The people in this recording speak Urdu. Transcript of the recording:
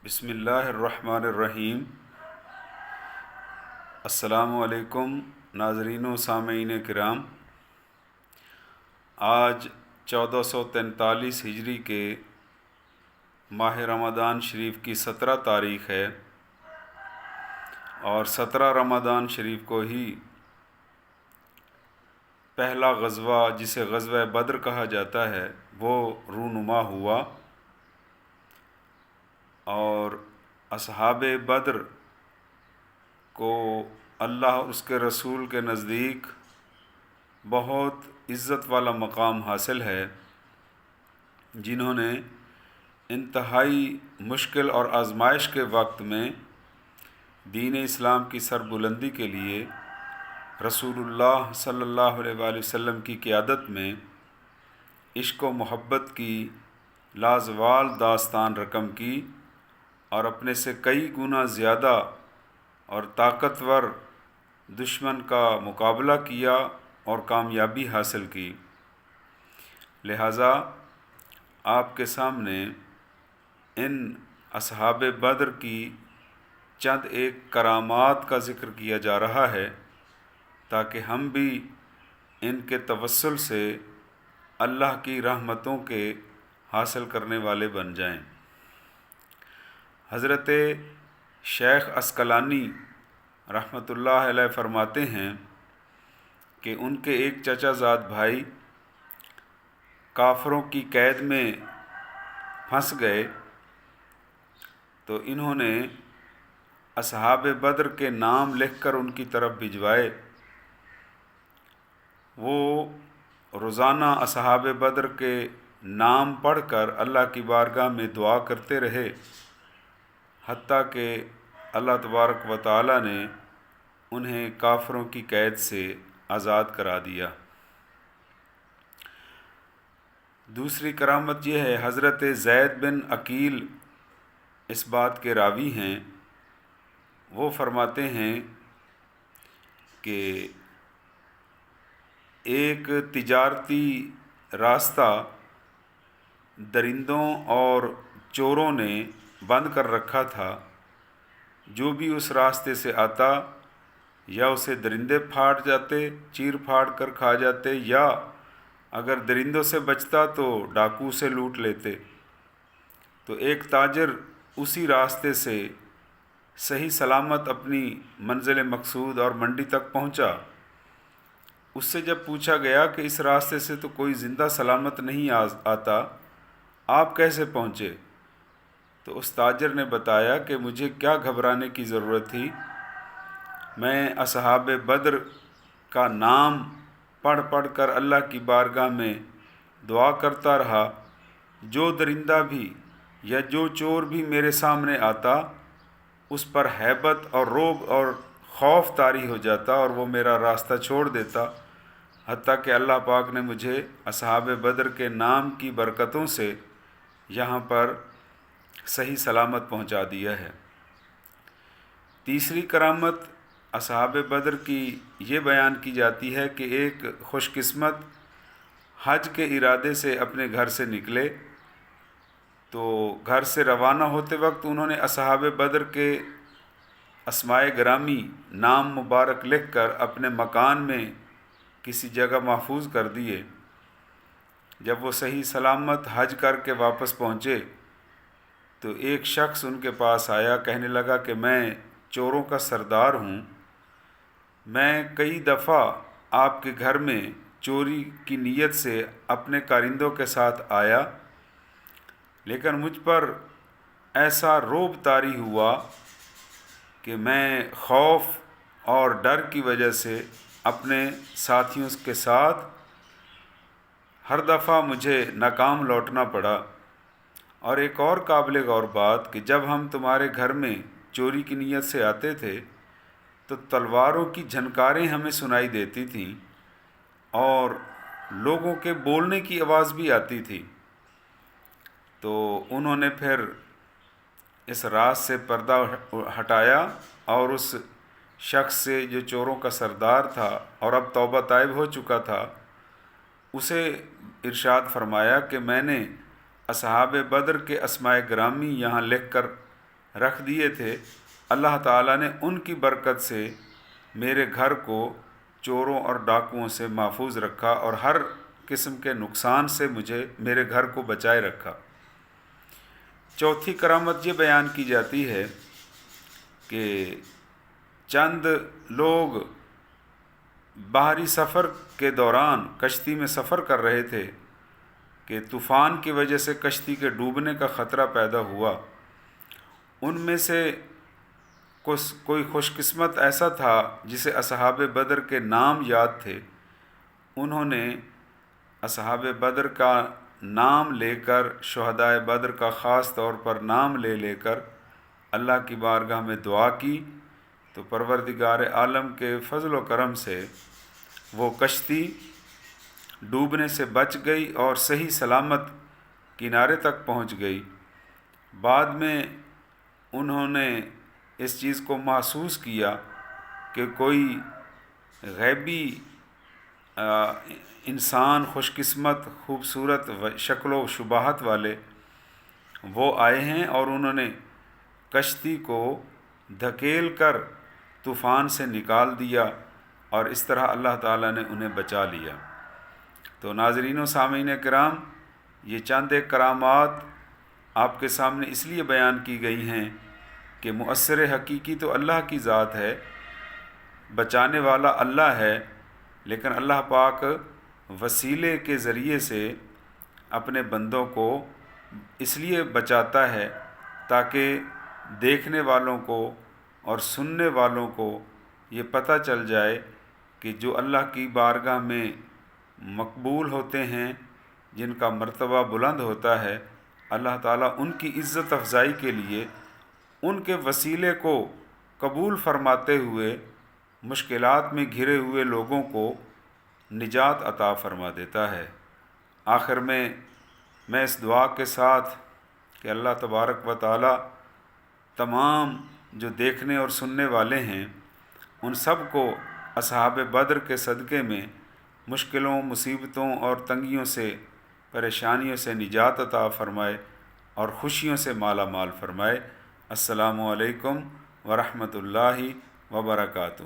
بسم اللہ الرحمن الرحیم۔ السلام علیکم ناظرین و سامعین کرام۔ آج 1443 ہجری کے ماہ رمضان شریف کی 17 تاریخ ہے، اور 17 رمضان شریف کو ہی پہلا غزوہ جسے غزوہ بدر کہا جاتا ہے وہ رونما ہوا، اور اصحاب بدر کو اللہ اور اس کے رسول کے نزدیک بہت عزت والا مقام حاصل ہے، جنہوں نے انتہائی مشکل اور آزمائش کے وقت میں دین اسلام کی سربلندی کے لیے رسول اللہ صلی اللہ علیہ وآلہ وسلم کی قیادت میں عشق و محبت کی لازوال داستان رقم کی، اور اپنے سے کئی گنا زیادہ اور طاقتور دشمن کا مقابلہ کیا اور کامیابی حاصل کی۔ لہٰذا آپ کے سامنے ان اصحاب بدر کی چند ایک کرامات کا ذکر کیا جا رہا ہے، تاکہ ہم بھی ان کے توسل سے اللہ کی رحمتوں کے حاصل کرنے والے بن جائیں۔ حضرت شیخ عسقلانی رحمۃ اللہ علیہ فرماتے ہیں کہ ان کے ایک چچا زاد بھائی کافروں کی قید میں پھنس گئے، تو انہوں نے اصحاب بدر کے نام لکھ کر ان کی طرف بھجوائے۔ وہ روزانہ اصحاب بدر کے نام پڑھ کر اللہ کی بارگاہ میں دعا کرتے رہے، حتیٰ کہ اللہ تبارک و تعالی نے انہیں کافروں کی قید سے آزاد کرا دیا۔ دوسری کرامت یہ ہے، حضرت زید بن عقیل اس بات کے راوی ہیں۔ وہ فرماتے ہیں کہ ایک تجارتی راستہ درندوں اور چوروں نے بند کر رکھا تھا، جو بھی اس راستے سے آتا یا اسے درندے پھاڑ جاتے، چیر پھاڑ کر کھا جاتے، یا اگر درندوں سے بچتا تو ڈاکو سے لوٹ لیتے۔ تو ایک تاجر اسی راستے سے صحیح سلامت اپنی منزل مقصود اور منڈی تک پہنچا۔ اس سے جب پوچھا گیا کہ اس راستے سے تو کوئی زندہ سلامت نہیں آتا، آپ کیسے پہنچے؟ تو اس تاجر نے بتایا کہ مجھے کیا گھبرانے کی ضرورت تھی، میں اصحاب بدر کا نام پڑھ پڑھ کر اللہ کی بارگاہ میں دعا کرتا رہا، جو درندہ بھی یا جو چور بھی میرے سامنے آتا اس پر ہیبت اور رعب اور خوف طاری ہو جاتا، اور وہ میرا راستہ چھوڑ دیتا، حتیٰ کہ اللہ پاک نے مجھے اصحاب بدر کے نام کی برکتوں سے یہاں پر صحیح سلامت پہنچا دیا ہے۔ تیسری کرامت اصحاب بدر کی یہ بیان کی جاتی ہے کہ ایک خوش قسمت حج کے ارادے سے اپنے گھر سے نکلے، تو گھر سے روانہ ہوتے وقت انہوں نے اصحاب بدر کے اسماء گرامی نام مبارک لکھ کر اپنے مکان میں کسی جگہ محفوظ کر دیے۔ جب وہ صحیح سلامت حج کر کے واپس پہنچے تو ایک شخص ان کے پاس آیا، کہنے لگا کہ میں چوروں کا سردار ہوں، میں کئی دفعہ آپ کے گھر میں چوری کی نیت سے اپنے کارندوں کے ساتھ آیا، لیکن مجھ پر ایسا رعب طاری ہوا کہ میں خوف اور ڈر کی وجہ سے اپنے ساتھیوں کے ساتھ ہر دفعہ مجھے ناکام لوٹنا پڑا۔ اور ایک اور قابل غور بات کہ جب ہم تمہارے گھر میں چوری کی نیت سے آتے تھے تو تلواروں کی جھنکاریں ہمیں سنائی دیتی تھیں، اور لوگوں کے بولنے کی آواز بھی آتی تھی۔ تو انہوں نے پھر اس راز سے پردہ ہٹایا، اور اس شخص سے جو چوروں کا سردار تھا اور اب توبہ طائب ہو چکا تھا، اسے ارشاد فرمایا کہ میں نے اصحاب بدر کے اسماء گرامی یہاں لکھ کر رکھ دیے تھے، اللہ تعالیٰ نے ان کی برکت سے میرے گھر کو چوروں اور ڈاکوؤں سے محفوظ رکھا اور ہر قسم کے نقصان سے میرے گھر کو بچائے رکھا۔ چوتھی کرامت یہ بیان کی جاتی ہے کہ چند لوگ بحری سفر کے دوران کشتی میں سفر کر رہے تھے کہ طوفان کی وجہ سے کشتی کے ڈوبنے کا خطرہ پیدا ہوا۔ ان میں سے کوئی خوش قسمت ایسا تھا جسے اصحاب بدر کے نام یاد تھے۔ انہوں نے اصحاب بدر کا نام لے کر، شہدائے بدر کا خاص طور پر نام لے کر اللہ کی بارگاہ میں دعا کی، تو پروردگار عالم کے فضل و کرم سے وہ کشتی ڈوبنے سے بچ گئی اور صحیح سلامت کنارے تک پہنچ گئی۔ بعد میں انہوں نے اس چیز کو محسوس کیا کہ کوئی غیبی انسان خوش قسمت، خوبصورت شکل و شباہت والے وہ آئے ہیں اور انہوں نے کشتی کو دھکیل کر طوفان سے نکال دیا، اور اس طرح اللہ تعالیٰ نے انہیں بچا لیا۔ تو ناظرین و سامعین کرام، یہ چند ایک کرامات آپ کے سامنے اس لیے بیان کی گئی ہیں کہ مؤثر حقیقی تو اللہ کی ذات ہے، بچانے والا اللہ ہے، لیکن اللہ پاک وسیلے کے ذریعے سے اپنے بندوں کو اس لیے بچاتا ہے تاکہ دیکھنے والوں کو اور سننے والوں کو یہ پتہ چل جائے کہ جو اللہ کی بارگاہ میں مقبول ہوتے ہیں، جن کا مرتبہ بلند ہوتا ہے، اللہ تعالیٰ ان کی عزت افزائی کے لیے ان کے وسیلے کو قبول فرماتے ہوئے مشکلات میں گھرے ہوئے لوگوں کو نجات عطا فرما دیتا ہے۔ آخر میں اس دعا کے ساتھ کہ اللہ تبارک و تعالیٰ تمام جو دیکھنے اور سننے والے ہیں ان سب کو اصحاب بدر کے صدقے میں مشکلوں، مصیبتوں اور تنگیوں سے، پریشانیوں سے نجات عطا فرمائے اور خوشیوں سے مالا مال فرمائے۔ السلام علیکم ورحمۃ اللہ وبرکاتہ۔